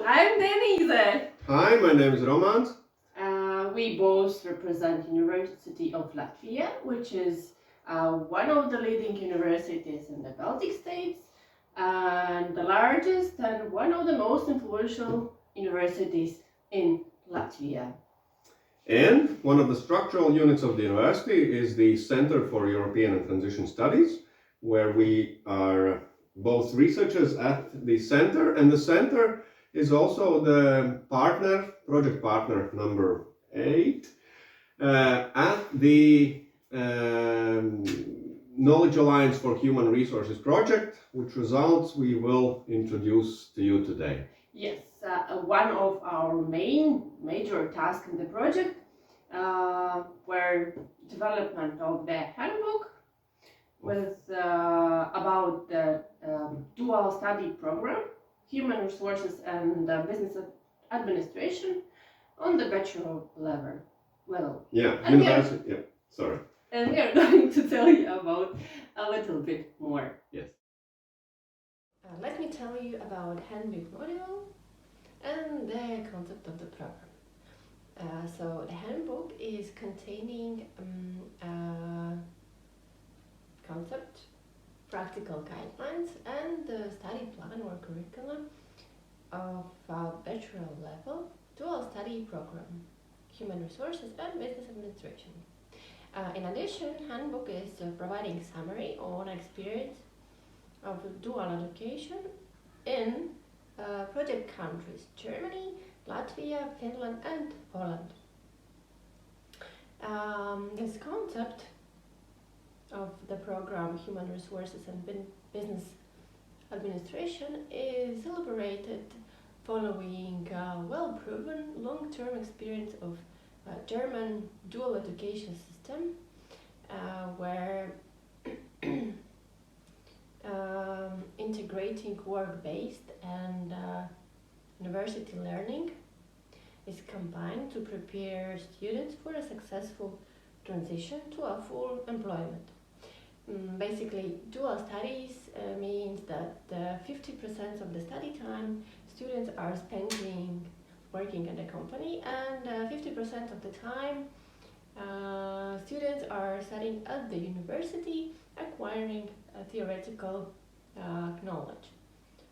I'm Denise. Hi, my name is Roman. We both represent University of Latvia, which is one of the leading universities in the Baltic states and the largest and one of the most influential universities in Latvia. And one of the structural units of the university is the Center for European and Transition Studies, where we are both researchers at the center, and the center is also the project partner number 8 at the Knowledge Alliance for Human Resources project, which results we will introduce to you today. Yes, one of our major tasks in the project were development of the handbook with about the dual study program, human resources and business administration on the bachelor level. Yeah, And university. Yeah, sorry. And we are going to tell you about a little bit more. Yes. Let me tell you about Handbook module and the concept of the program. So the handbook is containing a concept, practical guidelines, and the study plan or curriculum of a bachelor level dual study program, human resources and business administration. In addition, handbook is providing summary on experience of dual education in project countries Germany, Latvia, Finland and Poland. This concept of the program Human Resources and Business Administration is elaborated following a well-proven long-term experience of German dual education system where integrating work-based and university learning is combined to prepare students for a successful transition to a full employment. Basically, dual studies means that 50% of the study time students are spending working at a company and 50% of the time students are studying at the university acquiring theoretical knowledge.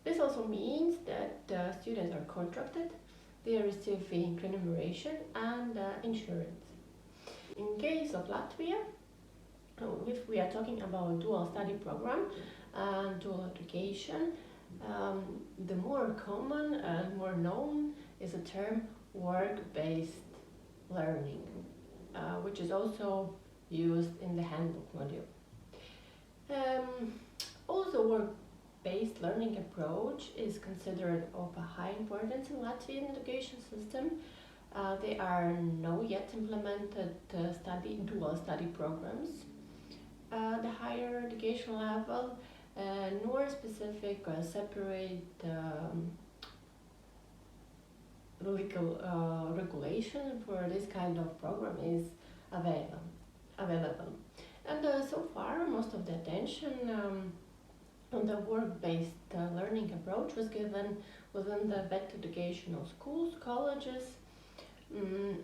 This also means that students are contracted, they are receiving remuneration and insurance. In case of Latvia, if we are talking about dual study program and dual education, the more common and more known is the term work-based learning, which is also used in the handbook module. Also, work-based learning approach is considered of a high importance in Latvian education system. There are no yet implemented dual study programs at the higher education level, nor specific or separate legal regulation for this kind of program is available. And so far, most of the attention on the work-based learning approach was given within the vet educational schools, colleges,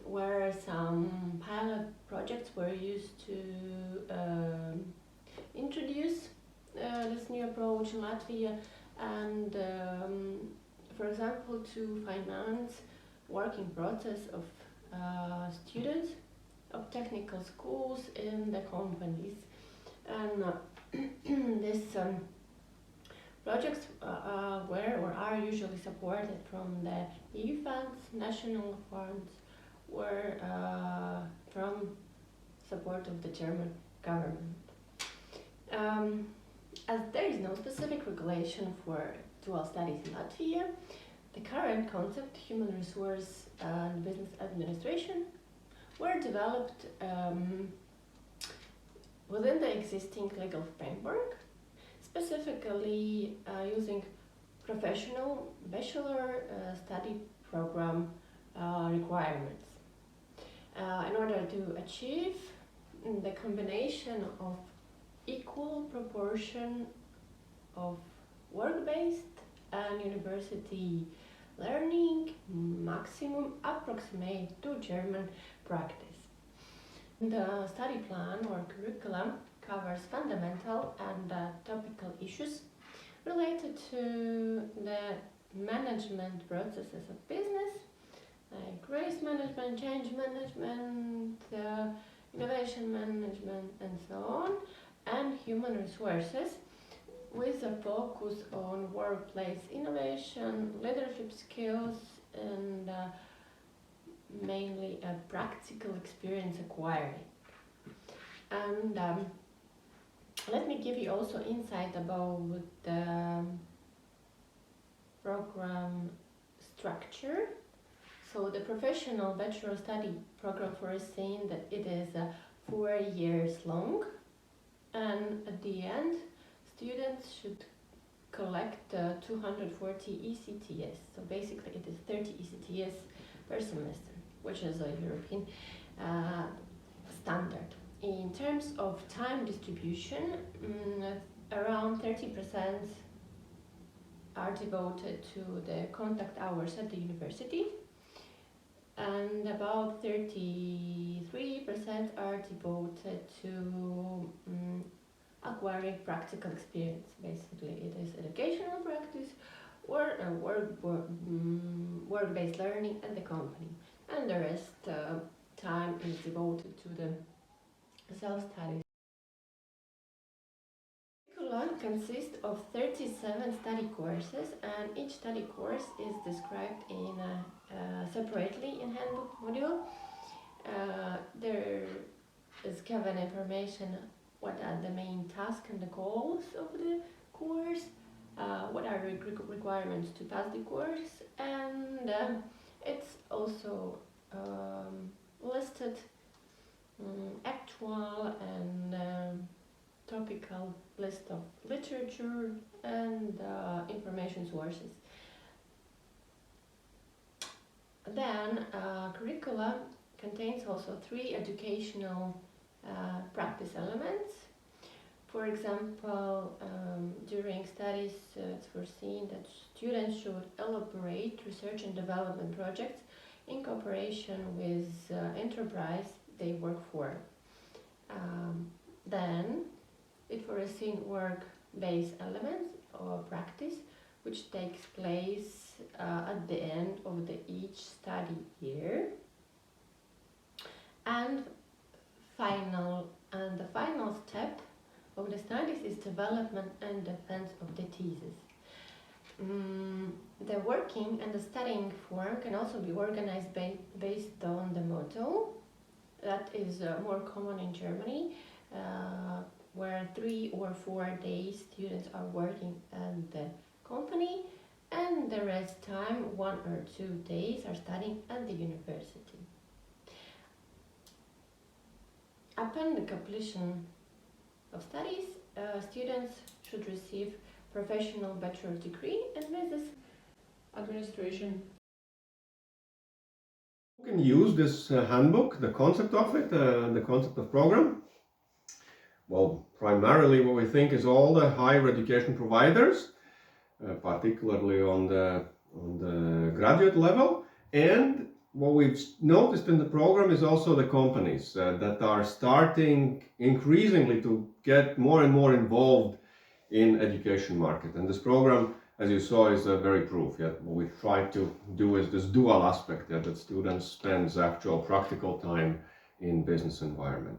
where some pilot projects were used to introduce this new approach in Latvia and, for example, to finance working process of students of technical schools in the companies. And these projects were or are usually supported from the EU funds, national funds, or from support of the German government. As there is no specific regulation for dual studies in Latvia, the current concept, human resource and business administration, were developed within the existing legal framework, specifically using professional bachelor study program requirements. In order to achieve the combination of equal proportion of work-based and university learning, maximum approximate to German practice. The study plan or curriculum covers fundamental and topical issues related to the management processes of business, like risk management, change management, innovation management, and so on, and human resources, with a focus on workplace innovation, leadership skills, and mainly a practical experience acquiring. And let me give you also insight about the program structure. So the professional bachelor study program foresees that it is 4 years long, and at the end students should collect 240 ECTS. So basically it is 30 ECTS per semester, which is a European standard. In terms of time distribution, around 30% are devoted to the contact hours at the university, and about 33% are devoted to acquiring practical experience. Basically, it is educational practice or work-based learning at the company, and the rest time is devoted to the self-study. Curriculum consists of 37 study courses, and each study course is described in separately in Handbook module. There is given information what are the main tasks and the goals of the course, what are the requirements to pass the course, and it's also listed actual and topical list of literature and information sources. Then curricula contains also 3 educational practice elements. For example, during studies it's foreseen that students should elaborate research and development projects in cooperation with enterprise they work for. Then it foreseen work-based elements or practice which takes place at the end of each study year. And the final step of the studies is development and defense of the thesis. The working and the studying form can also be organized based on the model that is more common in Germany, where 3 or 4 days students are working at the company, and the rest time 1 or 2 days are studying at the university. Upon the completion of studies, students should receive professional bachelor degree, and with this administration. You can use this handbook, the concept of it, the concept of program. Well, primarily what we think is all the higher education providers, particularly on the graduate level, and what we've noticed in the program is also the companies that are starting increasingly to get more and more involved in education market. And this program, as you saw, is very proof. What we try to do is this dual aspect, that students spend actual practical time in business environment.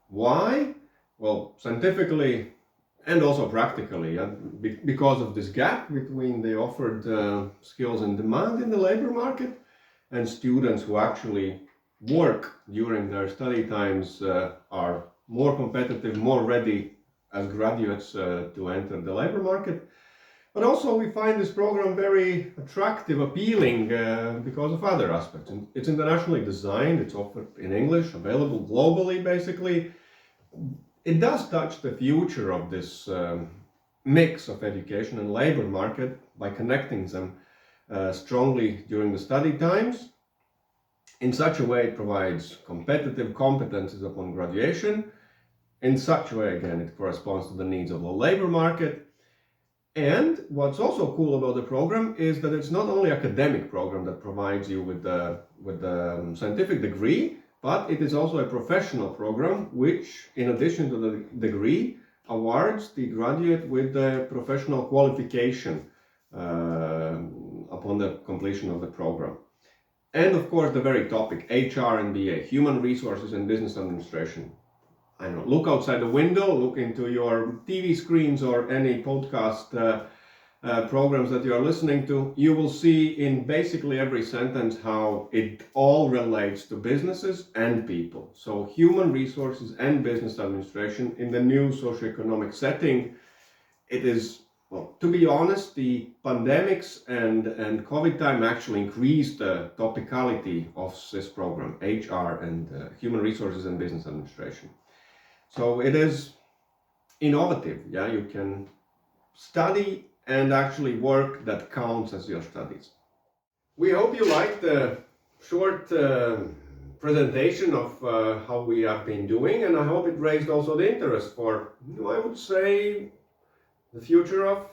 Why? Well, scientifically and also practically, because of this gap between the offered skills and demand in the labor market, and students who actually work during their study times are more competitive, more ready as graduates to enter the labor market. But also we find this program very attractive, appealing because of other aspects. It's internationally designed, it's offered in English, available globally basically. It does touch the future of this mix of education and labor market by connecting them strongly during the study times. In such a way it provides competitive competences upon graduation. In such a way, again, it corresponds to the needs of the labor market. And what's also cool about the program is that it's not only academic program that provides you with the scientific degree, but it is also a professional program which, in addition to the degree, awards the graduate with the professional qualification upon the completion of the program. And of course, the very topic, HR and BA, Human Resources and Business Administration. I don't know, look outside the window, look into your TV screens or any podcast programs that you are listening to. You will see in basically every sentence how it all relates to businesses and people. So human resources and business administration in the new socioeconomic setting. It is, well, to be honest, the pandemics and COVID time actually increased the topicality of this program, HR and human resources and business administration. So it is innovative, yeah, you can study and actually work that counts as your studies. We hope you liked the short presentation of how we have been doing, and I hope it raised also the interest for, I would say, the future of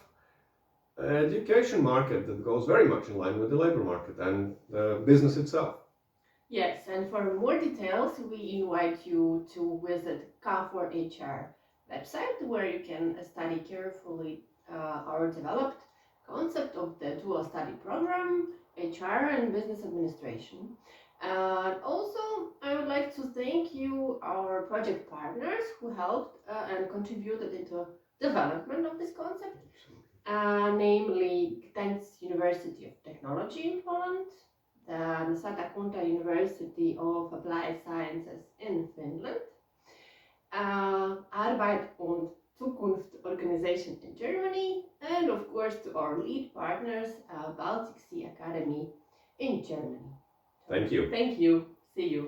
education market that goes very much in line with the labor market and the business itself. Yes, and for more details, we invite you to visit KAforHR website, where you can study carefully our developed concept of the dual study program, HR and business administration. And also, I would like to thank you, our project partners, who helped and contributed into development of this concept, namely Gdańsk University of Technology in Poland, the Satakunta University of Applied Sciences in Finland, Arbeit und Zukunft organization in Germany, and of course to our lead partners, Baltic Sea Academy in Germany. Thank you. Thank you. See you.